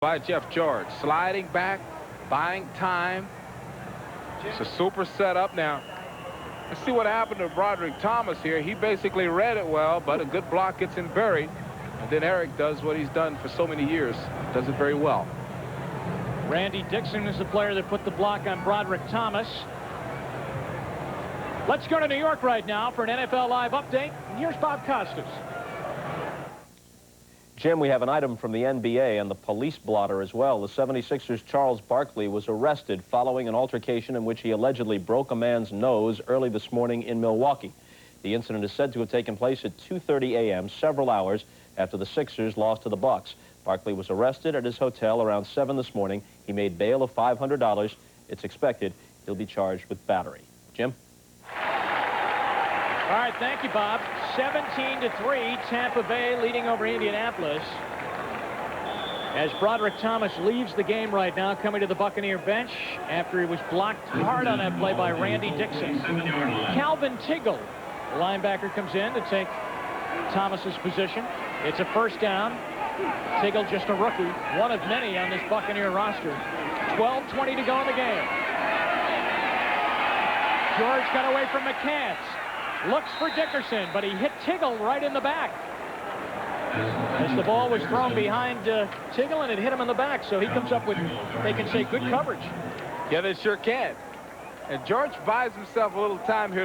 By Jeff George, sliding back, buying time. It's a super setup. Now, let's see what happened to Broderick Thomas here. He basically read it well, but a good block gets him buried. And then Eric does what he's done for so many years, does it very well. Randy Dixon is the player that put the block on Broderick Thomas. Let's go to New York right now for an NFL Live update. And here's Bob Costas. Jim, we have an item from the NBA and the police blotter as well. The 76ers' Charles Barkley was arrested following an altercation in which he allegedly broke a man's nose early this morning in Milwaukee. The incident is said to have taken place at 2:30 a.m., several hours after the Sixers lost to the Bucks. Barkley was arrested at his hotel around 7 this morning. He made bail of $500. It's expected he'll be charged with battery. Jim? All right, thank you, Bob. 17-3, Tampa Bay leading over Indianapolis. As Broderick Thomas leaves the game right now, coming to the Buccaneer bench after he was blocked hard on that play by Randy Dixon. Calvin Tiggle, the linebacker, comes in to take Thomas's position. It's a first down. Tiggle just a rookie, one of many on this Buccaneer roster. 12:20 to go in the game. George got away from McCants. Looks for Dickerson, but he hit Tiggle right in the back. As the ball was thrown behind Tiggle, and it hit him in the back. So he comes up with, they can say, good coverage. Yeah, they sure can. And George buys himself a little time here.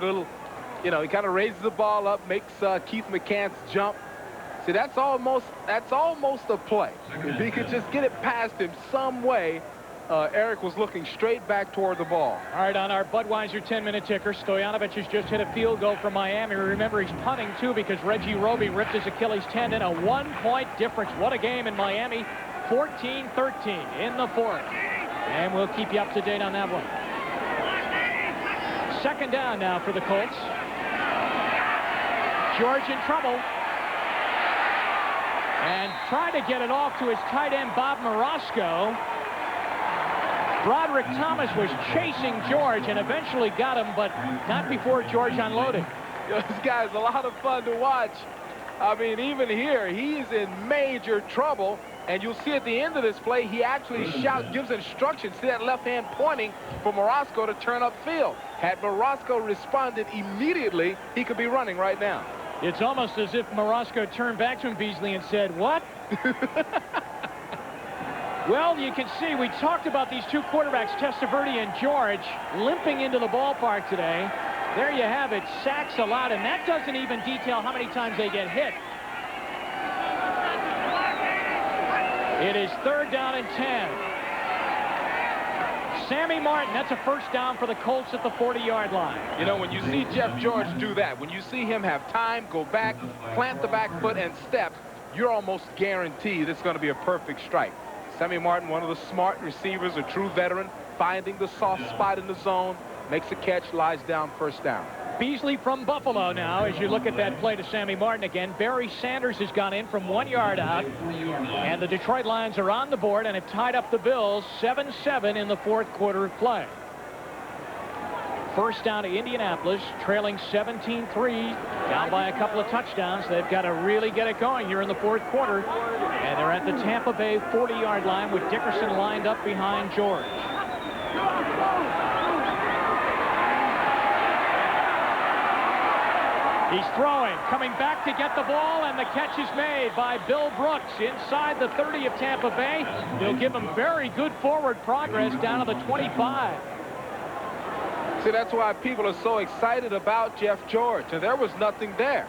He kind of raises the ball up, makes Keith McCants jump. See, that's almost a play. If he could just get it past him some way, Eric was looking straight back toward the ball. All right, on our Budweiser 10-minute ticker, Stoyanovich has just hit a field goal from Miami. Remember, he's punting, too, because Reggie Roby ripped his Achilles tendon. A one-point difference. What a game in Miami. 14-13 in the fourth. And we'll keep you up to date on that one. Second down now for the Colts. George in trouble. And trying to get it off to his tight end, Bob Marasco. Broderick Thomas was chasing George and eventually got him, but not before George unloaded. This guy's a lot of fun to watch. I mean, even here, he's in major trouble. And you'll see at the end of this play, he actually gives instructions. See that left hand pointing for Marasco to turn upfield. Had Marasco responded immediately, he could be running right now. It's almost as if Marasco turned back to him, Beasley, and said, what? Well, you can see we talked about these two quarterbacks, Testaverde and George, limping into the ballpark today. There you have it, sacks allowed, and that doesn't even detail how many times they get hit. It is third down and 10. Sammy Martin, that's a first down for the Colts at the 40-yard line. You know, when you see Jeff George do that, when you see him have time, go back, plant the back foot, and step, you're almost guaranteed it's going to be a perfect strike. Sammy Martin, one of the smart receivers, a true veteran, finding the soft spot in the zone, makes a catch, lies down, first down. Beasley from Buffalo now, as you look at that play to Sammy Martin again. Barry Sanders has gone in from 1 yard out, and the Detroit Lions are on the board and have tied up the Bills 7-7 in the fourth quarter of play. First down to Indianapolis, trailing 17-3, down by a couple of touchdowns. They've got to really get it going here in the fourth quarter. And they're at the Tampa Bay 40-yard line with Dickerson lined up behind George. He's throwing, coming back to get the ball, and the catch is made by Bill Brooks inside the 30 of Tampa Bay. He'll give him very good forward progress down to the 25. See, that's why people are so excited about Jeff George. And there was nothing there.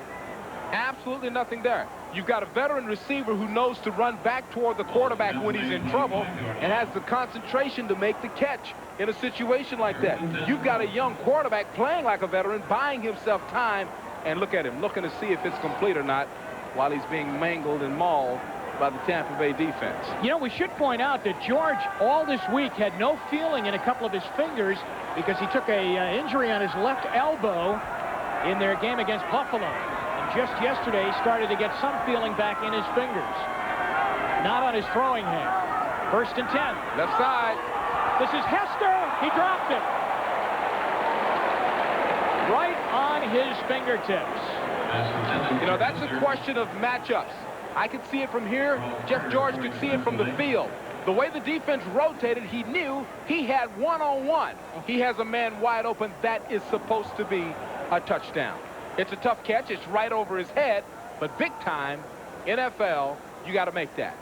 Absolutely nothing there. You've got a veteran receiver who knows to run back toward the quarterback when he's in trouble and has the concentration to make the catch in a situation like that. You've got a young quarterback playing like a veteran, buying himself time, and look at him, looking to see if it's complete or not while he's being mangled and mauled by the Tampa Bay defense. You know, we should point out that George all this week had no feeling in a couple of his fingers because he took a injury on his left elbow in their game against Buffalo. And just yesterday, he started to get some feeling back in his fingers. Not on his throwing hand. First and 10. Left side. This is Hester. He dropped it. Right on his fingertips. You know, that's a question of matchups. I could see it from here. Jeff George could see it from the field. The way the defense rotated, he knew he had one-on-one. He has a man wide open. That is supposed to be a touchdown. It's a tough catch. It's right over his head. But big time, NFL, you got to make that.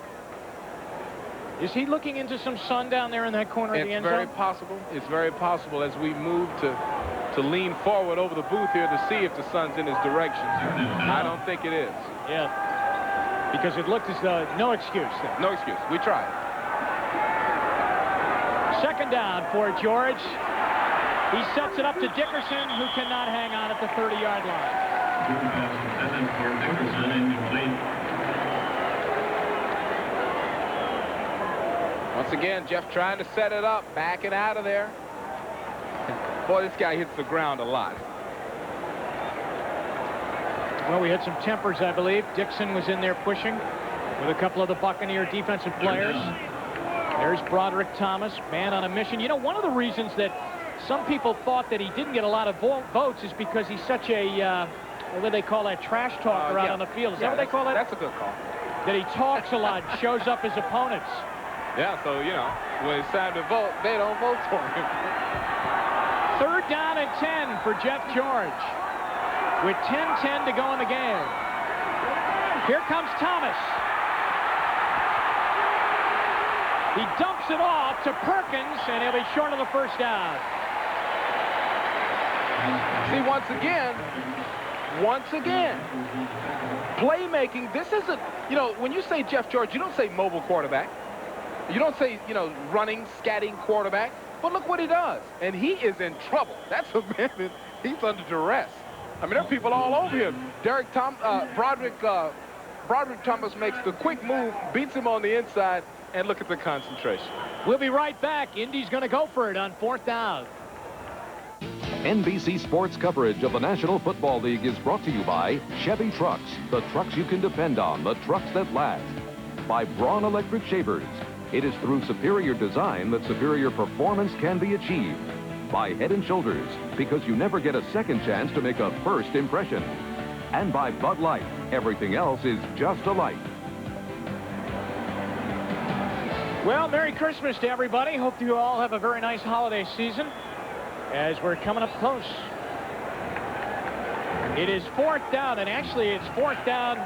Is he looking into some sun down there in that corner of the end zone? It's very possible. It's very possible as we move to lean forward over the booth here to see if the sun's in his direction. I don't think it is. Yeah. Because it looked as though no excuse there. No excuse. We tried. Second down for George. He sets it up to Dickerson, who cannot hang on at the 30-yard line. Once again, Jeff trying to set it up, backing out of there. Boy, this guy hits the ground a lot. Well, we had some tempers, I believe. Dixon was in there pushing with a couple of the Buccaneer defensive players. There's Broderick Thomas, man on a mission. You know, one of the reasons that some people thought that he didn't get a lot of votes is because he's such a, what do they call that, trash talker out on the field. Is that what they call that? That's a good call. That he talks a lot, shows up his opponents. Yeah, so, you know, when it's time to vote, they don't vote for him. Third down and 10 for Jeff George with 10:10 to go in the game. Here comes Thomas. He dumps it off to Perkins, and he'll be short of the first down. See, once again, playmaking. This isn't, you know, when you say Jeff George, you don't say mobile quarterback. You don't say, you know, running, scatting quarterback. But look what he does. And he is in trouble. That's a man that he's under duress. I mean, there are people all over him. Broderick Thomas makes the quick move, beats him on the inside, and look at the concentration. We'll be right back. Indy's going to go for it on fourth down. NBC Sports coverage of the National Football League is brought to you by Chevy Trucks, the trucks you can depend on, the trucks that last. By Braun Electric Shavers. It is through superior design that superior performance can be achieved. By Head & Shoulders, because you never get a second chance to make a first impression. And by Bud Light, everything else is just a light. Well, Merry Christmas to everybody. Hope you all have a very nice holiday season as we're coming up close. It is fourth down, and actually it's fourth down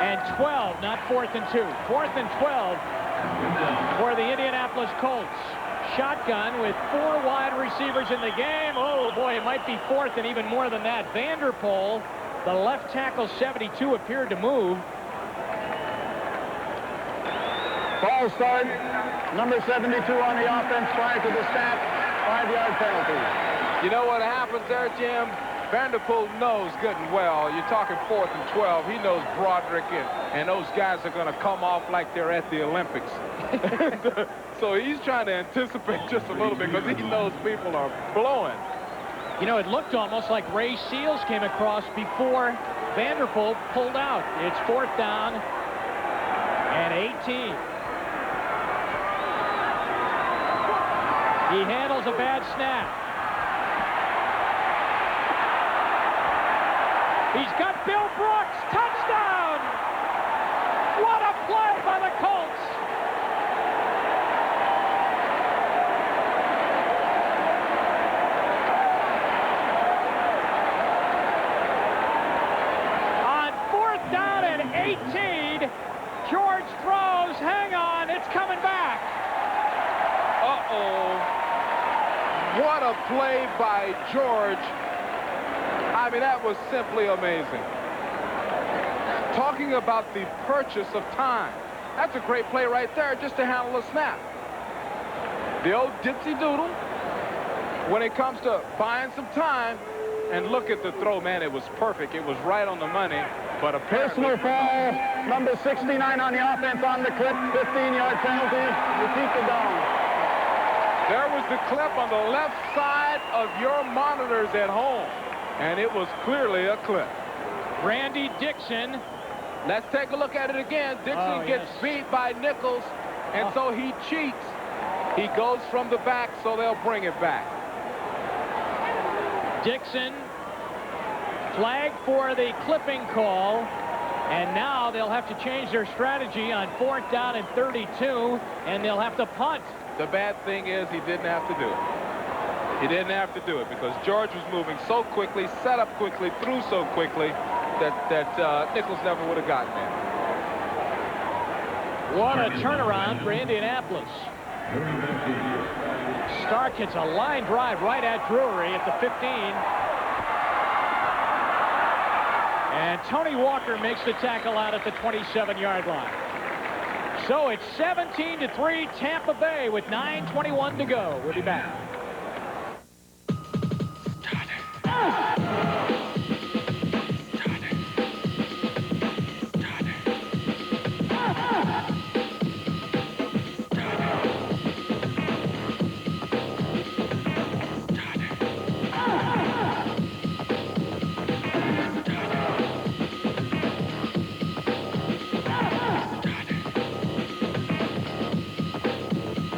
and 12, not 4th and 2. 4th and 12 for the Indianapolis Colts. Shotgun with 4 wide receivers in the game. Oh, boy, it might be 4th and even more than that. Vanderpool, the left tackle, 72, appeared to move. Ball start. Number 72 on the offense prior to the snap. 5-yard penalty. You know what happens there, Jim? Vanderpool knows good and well. You're talking 4th and 12. He knows Broderick and those guys are going to come off like they're at the Olympics. So he's trying to anticipate just a little bit because he knows people are blowing. You know, it looked almost like Ray Seals came across before Vanderpool pulled out. It's 4th down and 18. He handles a bad snap. He's got Bill Brooks. Touchdown! What a play by the Colts! On 4th down and 18, George throws. Hang on, it's coming back. Uh-oh. What a play by George. I mean, that was simply amazing. Talking about the purchase of time. That's a great play right there just to handle a snap. The old dipsy doodle when it comes to buying some time. And look at the throw, man. It was perfect. It was right on the money. But apparently... Personal foul. Number 69 on the offense on the clip. 15-yard penalty. Repeat the down. There was the clip on the left side of your monitors at home. And it was clearly a clip. Randy Dixon. Let's take a look at it again. Dixon gets beat by Nichols, and so he cheats. He goes from the back, so they'll bring it back. Dixon flagged for the clipping call. And now they'll have to change their strategy on 4th down and 32, and they'll have to punt. The bad thing is he didn't have to do it. He didn't have to do it because George was moving so quickly, set up quickly, threw so quickly that Nichols never would have gotten there. What a turnaround for Indianapolis. Stark hits a line drive right at Drury at the 15. And Tony Walker makes the tackle out at the 27-yard line. So it's 17-3 Tampa Bay with 9:21 to go. We'll be back.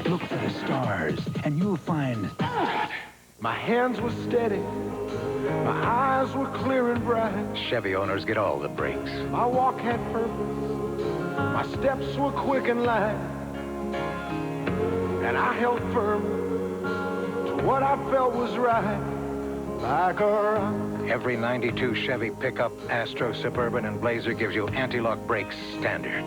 Look for the stars, and you'll find... My hands were steady. My eyes were clear and bright. Chevy owners get all the breaks. My walk had purpose. My steps were quick and light. And I held firm to what I felt was right. Like a rock. Every 92 Chevy pickup, Astro, Suburban, and Blazer gives you anti-lock brakes standard.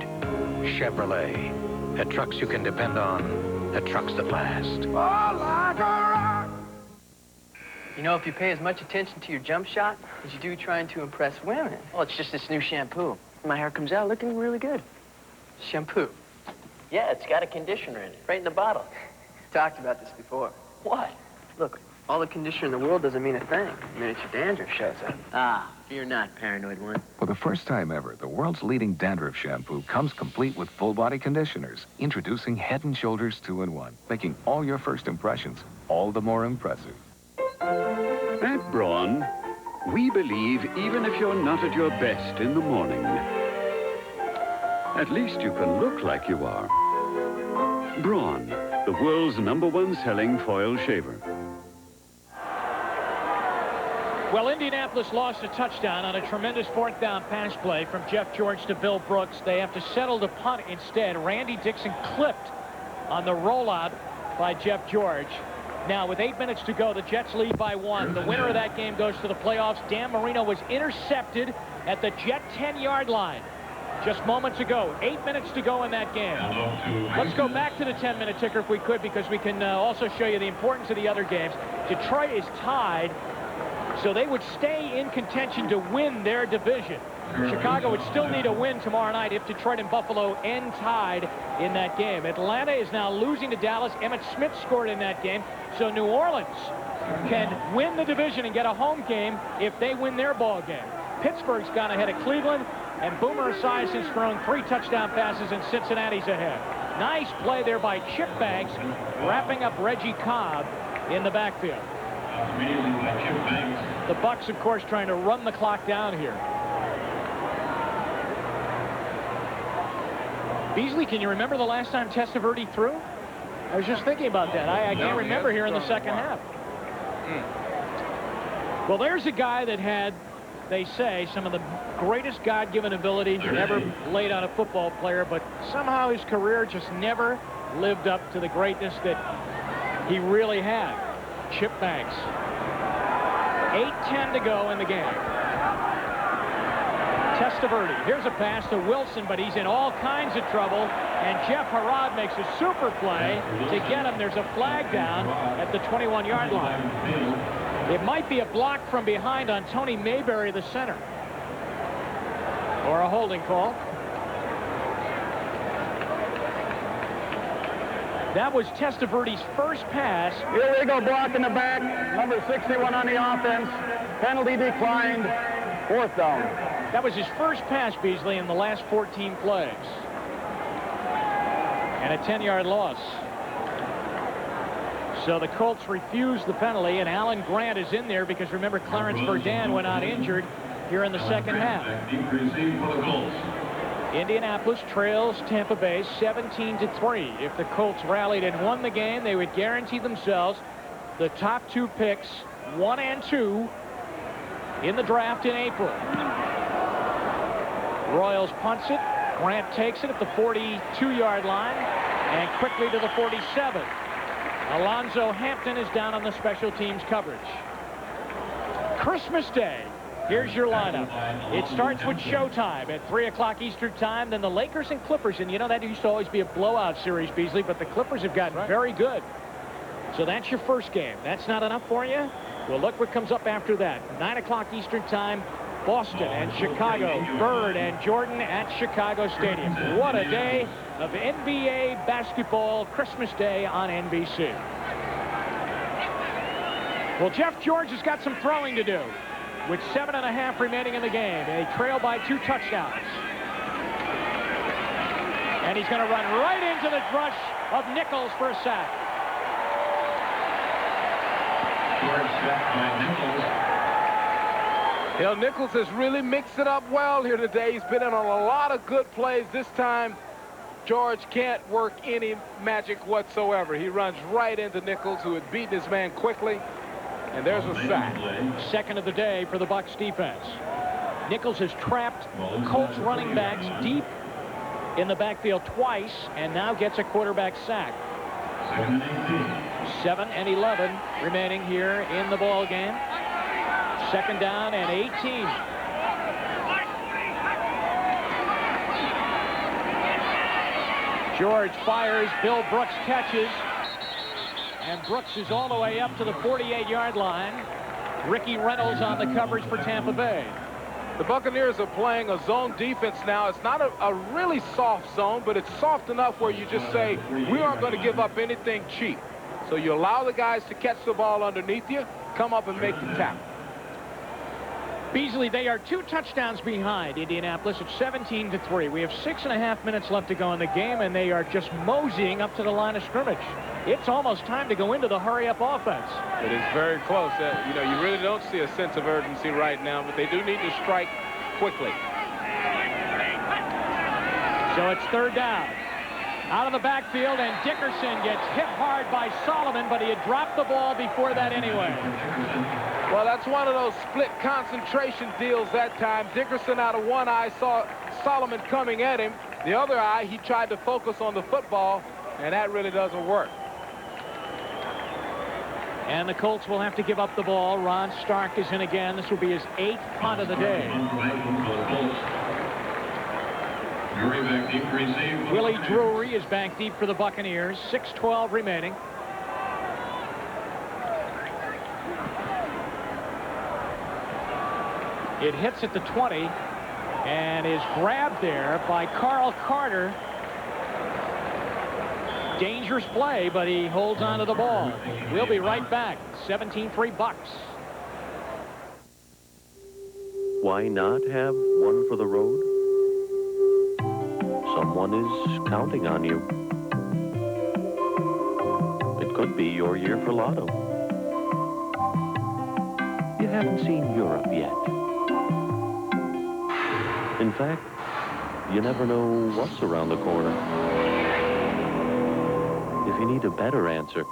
Chevrolet. The trucks you can depend on. The trucks that last. Oh, like a rock. You know, if you pay as much attention to your jump shot as you do trying to impress women. Oh, it's just this new shampoo. My hair comes out looking really good. Shampoo. Yeah, it's got a conditioner in it, right in the bottle. Talked about this before. What? Look, all the conditioner in the world doesn't mean a thing. The minute your dandruff shows up. Ah, you're not paranoid one. For the first time ever, the world's leading dandruff shampoo comes complete with full-body conditioners. Introducing Head & Shoulders 2-in-1, making all your first impressions all the more impressive. At Braun, we believe even if you're not at your best in the morning, at least you can look like you are. Braun, the world's #1 selling foil shaver. Well, Indianapolis lost a touchdown on a tremendous 4th down pass play from Jeff George to Bill Brooks. They have to settle to punt instead. Randy Dixon clipped on the rollout by Jeff George. Now, with 8 minutes to go, the Jets lead by 1. The winner of that game goes to the playoffs. Dan Marino was intercepted at the Jet 10-yard line just moments ago. 8 minutes to go in that game. Let's go back to the 10-minute ticker if we could, because we can also show you the importance of the other games. Detroit is tied, so they would stay in contention to win their division. Chicago would still need a win tomorrow night if Detroit and Buffalo end tied in that game. Atlanta is now losing to Dallas. Emmitt Smith scored in that game. So New Orleans can win the division and get a home game if they win their ball game. Pittsburgh's gone ahead of Cleveland, and Boomer Esiason's thrown 3 touchdown passes, and Cincinnati's ahead. Nice play there by Chip Banks, wrapping up Reggie Cobb in the backfield. The Bucs, of course, trying to run the clock down here. Beasley, can you remember the last time Testaverde threw? I was just thinking about that. I can't remember here in the second half. Well, there's a guy that had, they say, some of the greatest God-given ability ever laid on a football player, but somehow his career just never lived up to the greatness that he really had. Chip Banks. 8:10 to go in the game. Testaverde. Here's a pass to Wilson, but he's in all kinds of trouble. And Jeff Harrod makes a super play to get him. There's a flag down at the 21-yard line. It might be a block from behind on Tony Mayberry, the center. Or a holding call. That was Testaverde's first pass. Here we go, block in the back. Number 61 on the offense. Penalty declined. 4th down. That was his first pass, Beasley, in the last 14 plays. And a 10-yard loss. So the Colts refuse the penalty, and Alan Grant is in there because, remember, Clarence Verdun went out injured here in the second half. Indianapolis trails Tampa Bay 17-3. If the Colts rallied and won the game, they would guarantee themselves the top 2 picks, 1 and 2, in the draft in April. Royals punts it. Grant takes it at the 42-yard line and quickly to the 47. Alonzo Hampton is down on the special teams coverage. Christmas Day. Here's your lineup. It starts with showtime at 3 o'clock Eastern time. Then the Lakers and Clippers. And you know that used to always be a blowout series, Beasley, but the Clippers have gotten very good. So that's your first game. That's not enough for you? Well, look what comes up after that. 9 o'clock Eastern time. Boston and Chicago. Bird and Jordan at Chicago Stadium. What a day of NBA basketball. Christmas Day on NBC. Well, Jeff George has got some throwing to do with 7.5 remaining in the game. They trail by 2 touchdowns. And he's going to run right into the rush of Nichols for a sack. George sacked by Nichols. Nichols has really mixed it up well here today. He's been in on a lot of good plays. This time, George can't work any magic whatsoever. He runs right into Nichols, who had beaten his man quickly. And there's a sack. Second of the day for the Bucs defense. Nichols has trapped Colts running backs deep in the backfield twice and now gets a quarterback sack. 7 and 11 remaining here in the ball game. Second down and 18. George fires. Bill Brooks catches. And Brooks is all the way up to the 48-yard line. Ricky Reynolds on the coverage for Tampa Bay. The Buccaneers are playing a zone defense now. It's not a really soft zone, but it's soft enough where you just say, we aren't going to give up anything cheap. So you allow the guys to catch the ball underneath you, come up and make the tackle. Beasley, they are 2 touchdowns behind Indianapolis at 17-3. We have 6.5 minutes left to go in the game, and they are just moseying up to the line of scrimmage. It's almost time to go into the hurry-up offense. It is very close. You know, you really don't see a sense of urgency right now, but they do need to strike quickly. So it's third down. Out of the backfield, and Dickerson gets hit hard by Solomon, but he had dropped the ball before that anyway. Well, that's one of those split concentration deals that time. Dickerson out of one eye saw Solomon coming at him. The other eye, he tried to focus on the football, and that really doesn't work. And the Colts will have to give up the ball. Ron Stark is in again. This will be his 8th punt of the day. Willie Drury is back deep for the Buccaneers. 6:12 remaining. It hits at the 20 and is grabbed there by Carl Carter. Dangerous play, but he holds on to the ball. We'll be right back. 17-3 Bucs. Why not have one for the road? Someone is counting on you. It could be your year for Lotto. You haven't seen Europe yet. In fact, you never know what's around the corner. If you need a better answer,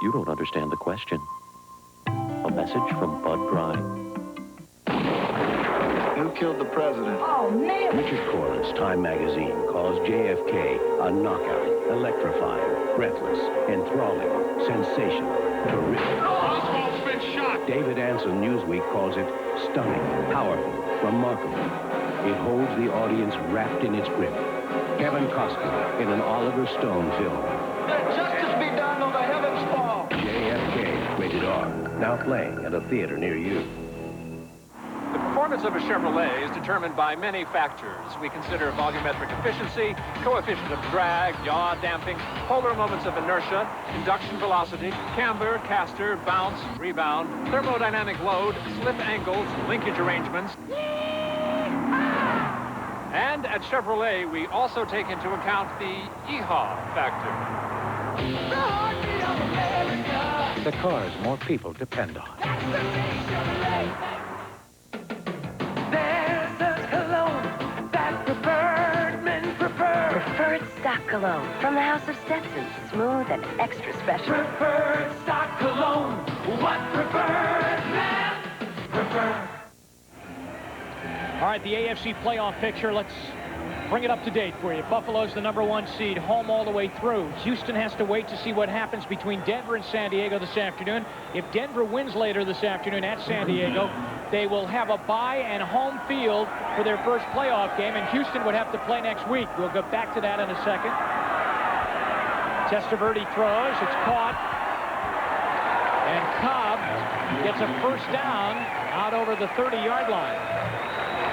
you don't understand the question. A message from Bud Brine. Who killed the president? Oh, man! Richard Corliss, Time magazine, calls JFK a knockout, electrifying, breathless, enthralling, sensational, terrific. Oswald's been shot! David Anson, Newsweek, calls it stunning, powerful, remarkable. It holds the audience wrapped in its grip. Kevin Costner in an Oliver Stone film. Let justice be done or the heavens fall! JFK, rated R, now playing at a theater near you. The performance of a Chevrolet is determined by many factors. We consider volumetric efficiency, coefficient of drag, yaw damping, polar moments of inertia, induction velocity, camber, caster, bounce, rebound, thermodynamic load, slip angles, linkage arrangements. And at Chevrolet, we also take into account the yeehaw factor. The cars more people depend on. There's a cologne that preferred men prefer. Preferred stock cologne from the House of Stetson. Smooth and extra special. Preferred stock cologne. What preferred men prefer. All right, the AFC playoff picture. Let's bring it up to date for you. Buffalo's the #1 seed, home all the way through. Houston has to wait to see what happens between Denver and San Diego this afternoon. If Denver wins later this afternoon at San Diego, they will have a bye and home field for their first playoff game, and Houston would have to play next week. We'll go back to that in a second. Testaverde throws. It's caught. And Cobb gets a first down out over the 30-yard line.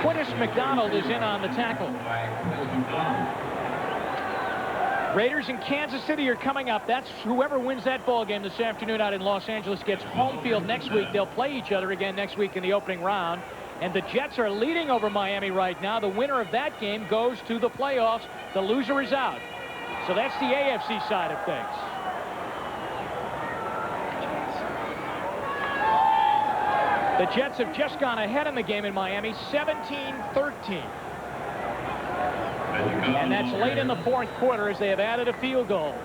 Quintus McDonald is in on the tackle. Raiders in Kansas City are coming up. That's whoever wins that ball game this afternoon out in Los Angeles gets home field next week. They'll play each other again next week in the opening round. And the Jets are leading over Miami right now. The winner of that game goes to the playoffs. The loser is out. So that's the AFC side of things. The Jets have just gone ahead in the game in Miami, 17-13. And that's late in the fourth quarter as they have added a field goal.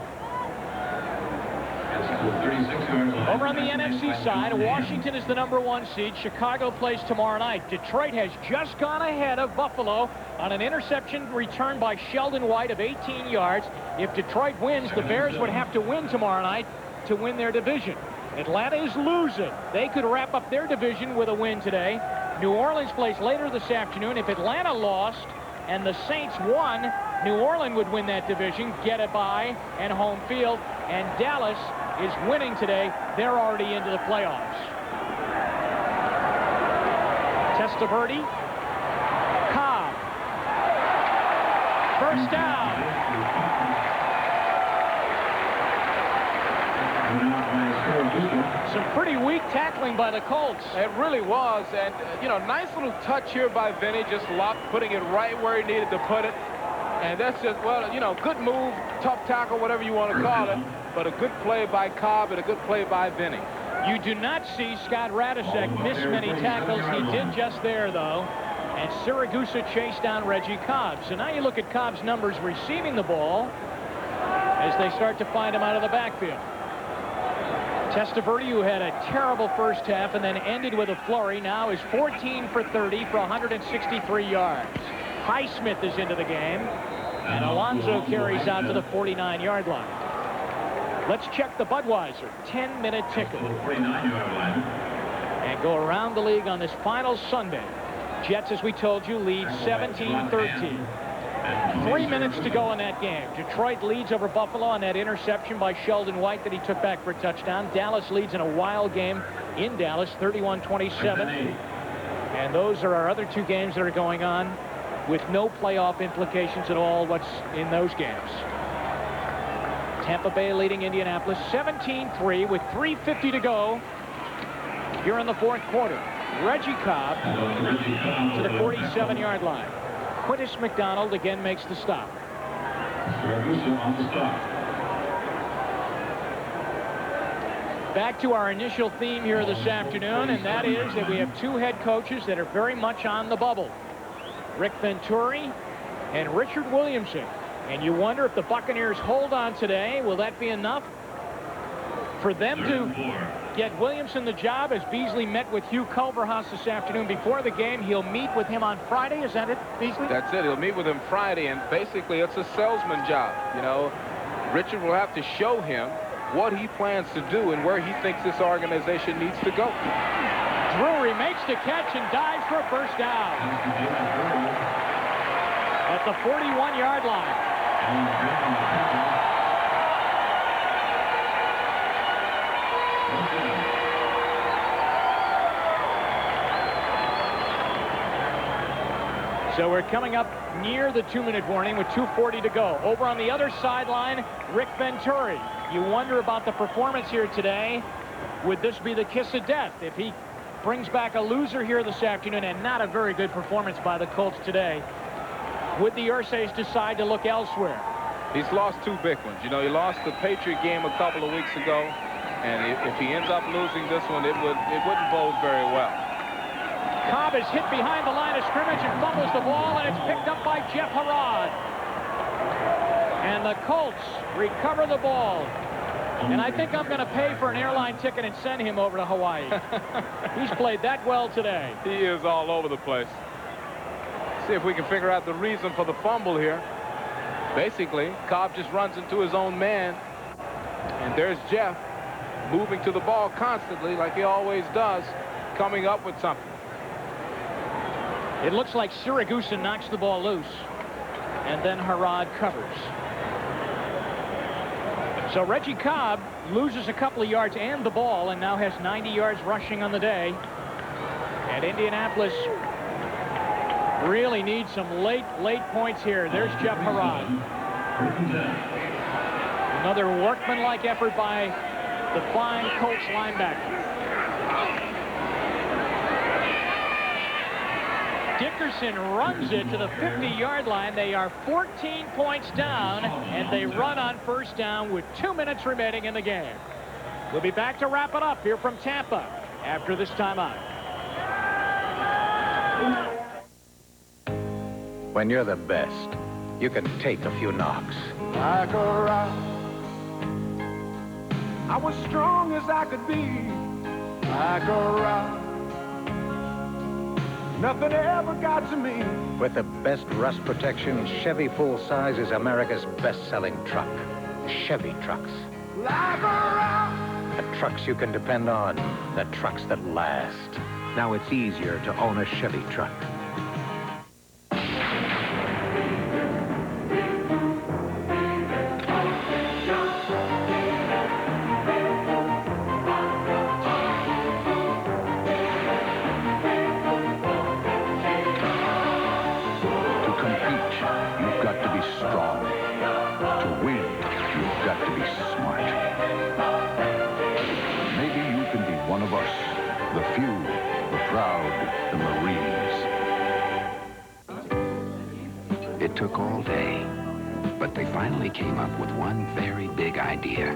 Over on the NFC side, Washington is the #1 seed. Chicago plays tomorrow night. Detroit has just gone ahead of Buffalo on an interception return by Sheldon White of 18 yards. If Detroit wins, the Bears would have to win tomorrow night to win their division. Atlanta is losing. They could wrap up their division with a win today. New Orleans plays later this afternoon. If Atlanta lost and the Saints won, New Orleans would win that division, get a bye and home field. And Dallas is winning today. They're already into the playoffs. Testaverde. Cobb. First down. Some pretty weak tackling by the Colts. It really was. And, you know, nice little touch here by Vinny, just putting it right where he needed to put it. And that's just, well, you know, good move, tough tackle, whatever you want to call it. But a good play by Cobb and a good play by Vinny. You do not see Scott Radicek miss many tackles. He did just there, though. And Siragusa chased down Reggie Cobb. So now you look at Cobb's numbers receiving the ball as they start to find him out of the backfield. Testaverde, who had a terrible first half and then ended with a flurry, now is 14 for 30 for 163 yards. Highsmith is into the game, and Alonso carries out to the 49-yard line. Let's check the Budweiser 10-minute ticket and go around the league on this final Sunday. Jets, as we told you, lead 17-13. 3 minutes to go in that game. Detroit leads over Buffalo on that interception by Sheldon White that he took back for a touchdown. Dallas leads in a wild game in Dallas, 31-27. And those are our other two games that are going on with no playoff implications at all. What's in those games? Tampa Bay leading Indianapolis 17-3 with 3:50 to go here in the fourth quarter. Reggie Cobb to the 47-yard line. Quintus McDonald again makes the stop. Back to our initial theme here this afternoon, and that is that we have two head coaches that are very much on the bubble. Rick Venturi and Richard Williamson. And you wonder if the Buccaneers hold on today, will that be enough for them to get Williamson the job? As Beasley met with Hugh Culverhouse this afternoon before the game, he'll meet with him on Friday. Is that it, Beasley? That's it. He'll meet with him Friday, and basically it's a salesman job. You know, Richard will have to show him what he plans to do and where he thinks this organization needs to go. Drury makes the catch and dives for a first down at the 41-yard line. So we're coming up near the 2-minute warning with 2:40 to go. Over on the other sideline, Rick Venturi. You wonder about the performance here today. Would this be the kiss of death if he brings back a loser here this afternoon, and not a very good performance by the Colts today? Would the Ursays decide to look elsewhere? He's lost two big ones. You know, he lost the Patriot game a couple of weeks ago, and if he ends up losing this one, it wouldn't bode very well. Cobb is hit behind the line of scrimmage and fumbles the ball, and it's picked up by Jeff Harrod. And the Colts recover the ball. And I think I'm going to pay for an airline ticket and send him over to Hawaii. He's played that well today. He is all over the place. see if we can figure out the reason for the fumble here. Basically, Cobb just runs into his own man. And there's Jeff moving to the ball constantly like he always does, coming up with something. It looks like Siragusa knocks the ball loose, and then Harrod covers. So Reggie Cobb loses a couple of yards and the ball, and now has 90 yards rushing on the day. And Indianapolis really needs some late points here. There's Jeff Harrod. Another workmanlike effort by the fine Colts linebacker. Dickerson runs it to the 50-yard line. They are 14 points down, and they run on first down with 2 minutes remaining in the game. We'll be back to wrap it up here from Tampa after this timeout. When you're the best, you can take a few knocks. Like a rock, I was strong as I could be. Like a rock, nothing ever got to me. With the best rust protection, Chevy full-size is America's best-selling truck. Chevy trucks. Like a rock. The trucks you can depend on. The trucks that last. Now it's easier to own a Chevy truck. The few, the proud, the Marines. It took all day, but they finally came up with one very big idea.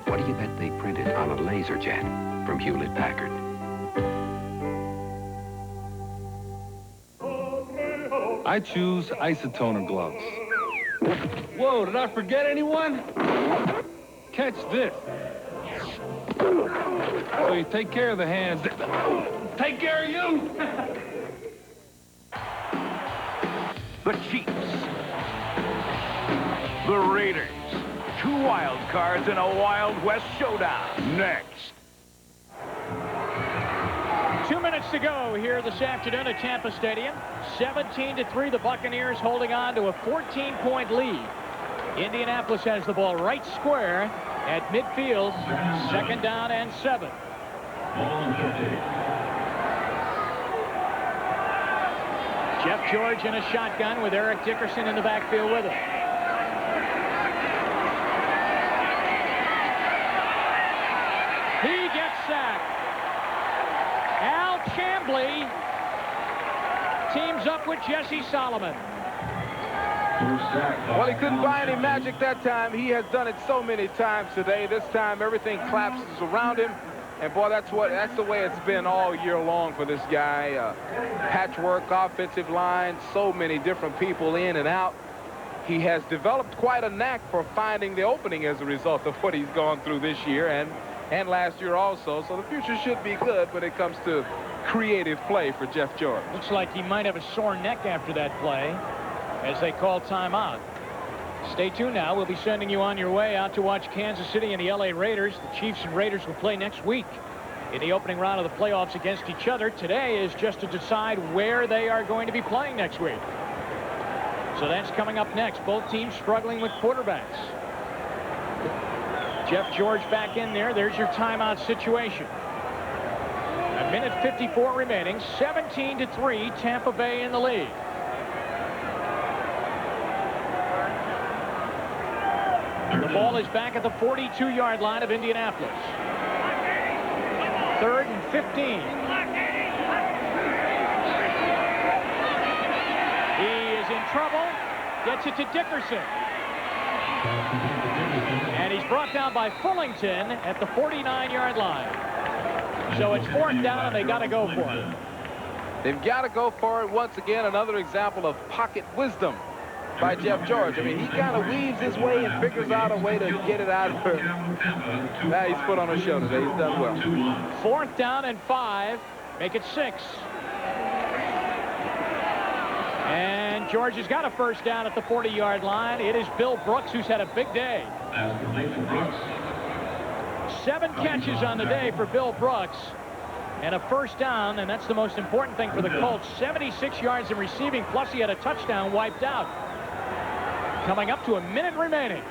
What do you bet they printed on a laser jet from Hewlett-Packard? I choose isotoner gloves. Whoa, did I forget anyone? Catch this. So you take care of the hands. Take care of you. The Chiefs. The Raiders. 2 wild cards in a Wild West showdown. Next. 2 minutes to go here this afternoon at Tampa Stadium. 17-3, the Buccaneers holding on to a 14-point lead. Indianapolis has the ball right square at midfield, 2nd down and 7. Jeff George in a shotgun with Eric Dickerson in the backfield with him. He gets sacked. Al Chambly teams up with Jesse Solomon. Well, he couldn't buy any magic that time. He has done it so many times today. This time, everything collapses around him. And, boy, that's the way it's been all year long for this guy. Patchwork, offensive line, so many different people in and out. He has developed quite a knack for finding the opening as a result of what he's gone through this year and last year also. So the future should be good when it comes to creative play for Jeff George. Looks like he might have a sore neck after that play as they call timeout. Stay tuned now. We'll be sending you on your way out to watch Kansas City and the LA Raiders. The Chiefs and Raiders will play next week in the opening round of the playoffs against each other. Today is just to decide where they are going to be playing next week. So that's coming up next. Both teams struggling with quarterbacks. Jeff George back in there. There's your timeout situation. 1:54 remaining. 17-3, Tampa Bay in the lead. The ball is back at the 42-yard line of Indianapolis. 3rd and 15. He is in trouble. Gets it to Dickerson. And he's brought down by Fullington at the 49-yard line. So it's 4th down, and they got to go for it. They've got to go for it once again. Another example of pocket wisdom by Jeff George. I mean, he kind of weaves his way and figures out a way to get it out of her. Now he's put on a show today. He's done well. 4th down and 5. Make it 6. And George has got a first down at the 40-yard line. It is Bill Brooks who's had a big day. 7 catches on the day for Bill Brooks. And a first down, and that's the most important thing for the Colts. 76 yards in receiving, plus he had a touchdown wiped out. Coming up to a minute remaining.